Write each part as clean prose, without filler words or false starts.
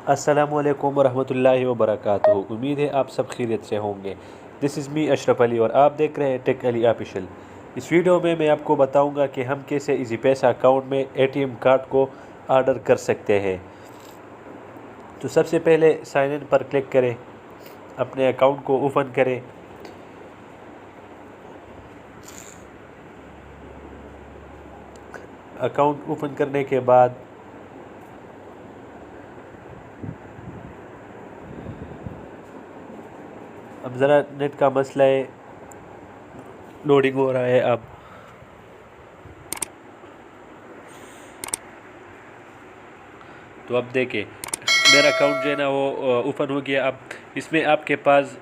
अस्सलामु अलैकुम वरहमतुल्लाहि वबरकातुहू। उम्मीद है आप सब खैरियत से होंगे। This is me Ashraf Ali और आप देख रहे हैं टेक अली ऑफिशियल। इस वीडियो में मैं आपको बताऊंगा कि हम कैसे इजी पैसा अकाउंट में एटीएम कार्ड को ऑर्डर कर सकते हैं। तो सबसे पहले साइन इन पर क्लिक करें, अपने अकाउंट को ओपन करें। अकाउंट ओपन करने के बाद अब ज़रा नेट का मसला है, लोडिंग हो रहा है। अब देखें मेरा अकाउंट जो है ना वो ओपन हो गया। अब इसमें आपके पास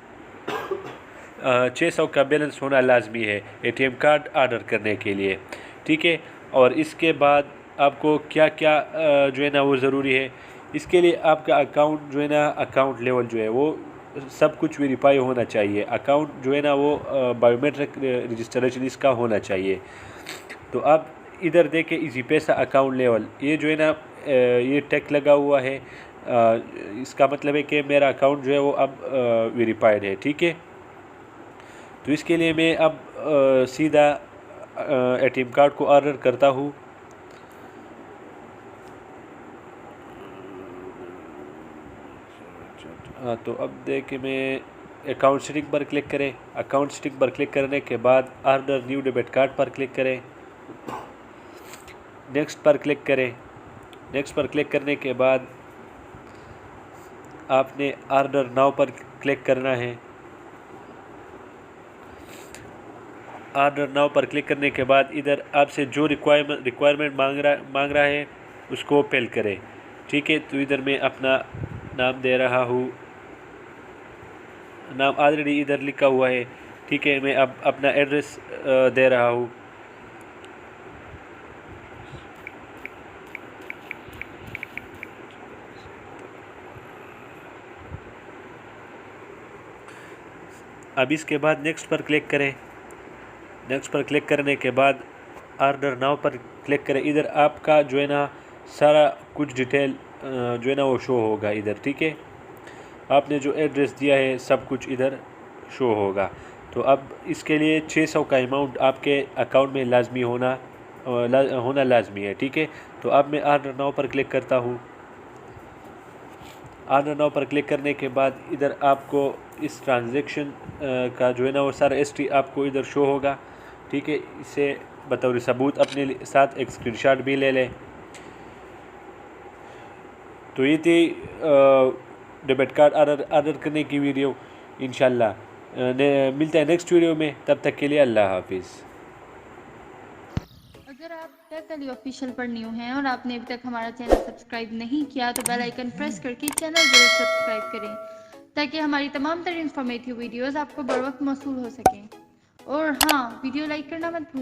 600 का बैलेंस होना लाजमी है एटीएम कार्ड ऑर्डर करने के लिए, ठीक है। और इसके बाद आपको क्या क्या जो है ना वो ज़रूरी है, इसके लिए आपका अकाउंट जो है ना अकाउंट लेवल जो है वो सब कुछ वेरीफाई होना चाहिए। अकाउंट जो है ना वो बायोमेट्रिक रजिस्ट्रेशन इसका होना चाहिए। तो आप इधर देखें इजी पैसा अकाउंट लेवल, ये जो है ना ये टेक लगा हुआ है, इसका मतलब है कि मेरा अकाउंट जो है वो अब वेरीफाइड है, ठीक है। तो इसके लिए मैं अब सीधा एटीएम कार्ड को ऑर्डर करता हूँ। तो अब देखिए मैं अकाउंट सेटिंग पर क्लिक करें। अकाउंट सेटिंग पर क्लिक करने के बाद ऑर्डर न्यू डेबिट कार्ड पर क्लिक करें। नेक्स्ट पर क्लिक करें। नेक्स्ट पर क्लिक करने के बाद आपने ऑर्डर नाउ पर क्लिक करना है। ऑर्डर नाउ पर क्लिक करने के बाद इधर आपसे जो रिक्वायरमेंट मांग रहा है उसको फिल करें, ठीक है। तो इधर मैं अपना नाम दे रहा हूँ, नाम ऑलरेडी इधर लिखा हुआ है, ठीक है। मैं अब अपना एड्रेस दे रहा हूँ। अब इसके बाद नेक्स्ट पर क्लिक करें। नेक्स्ट पर क्लिक करने के बाद ऑर्डर नाउ पर क्लिक करें। इधर आपका जो है ना सारा कुछ डिटेल जो है ना वो शो होगा इधर, ठीक है। आपने जो एड्रेस दिया है सब कुछ इधर शो होगा। तो अब इसके लिए 600 का अमाउंट आपके अकाउंट में लाजमी होना लाजमी है, ठीक है। तो अब मैं ऑर्डर नाउ पर क्लिक करता हूँ। ऑर्डर नाउ पर क्लिक करने के बाद इधर आपको इस ट्रांजैक्शन का जो है ना वो सारा हिस्ट्री आपको इधर शो होगा, ठीक है। इसे बतौर सबूत अपने साथ एक स्क्रीनशॉट भी ले लें। तो ये थी डेबिट कार्ड ऑर्डर करने की वीडियो। इंशाल्लाह मिलते हैं नेक्स्ट वीडियो में, तब तक के लिए अल्लाह हाफिज़। अगर आप टेक अली ऑफिशियल पर न्यू हैं और आपने अभी तक हमारा चैनल सब्सक्राइब नहीं किया तो बेल आइकन प्रेस करके चैनल जरूर सब्सक्राइब करें ताकि हमारी तमाम तरह इंफॉर्मेटिव वीडियोस आपको बर वक्त मौसूल हो सकें। और हाँ, वीडियो लाइक करना मत भूलें।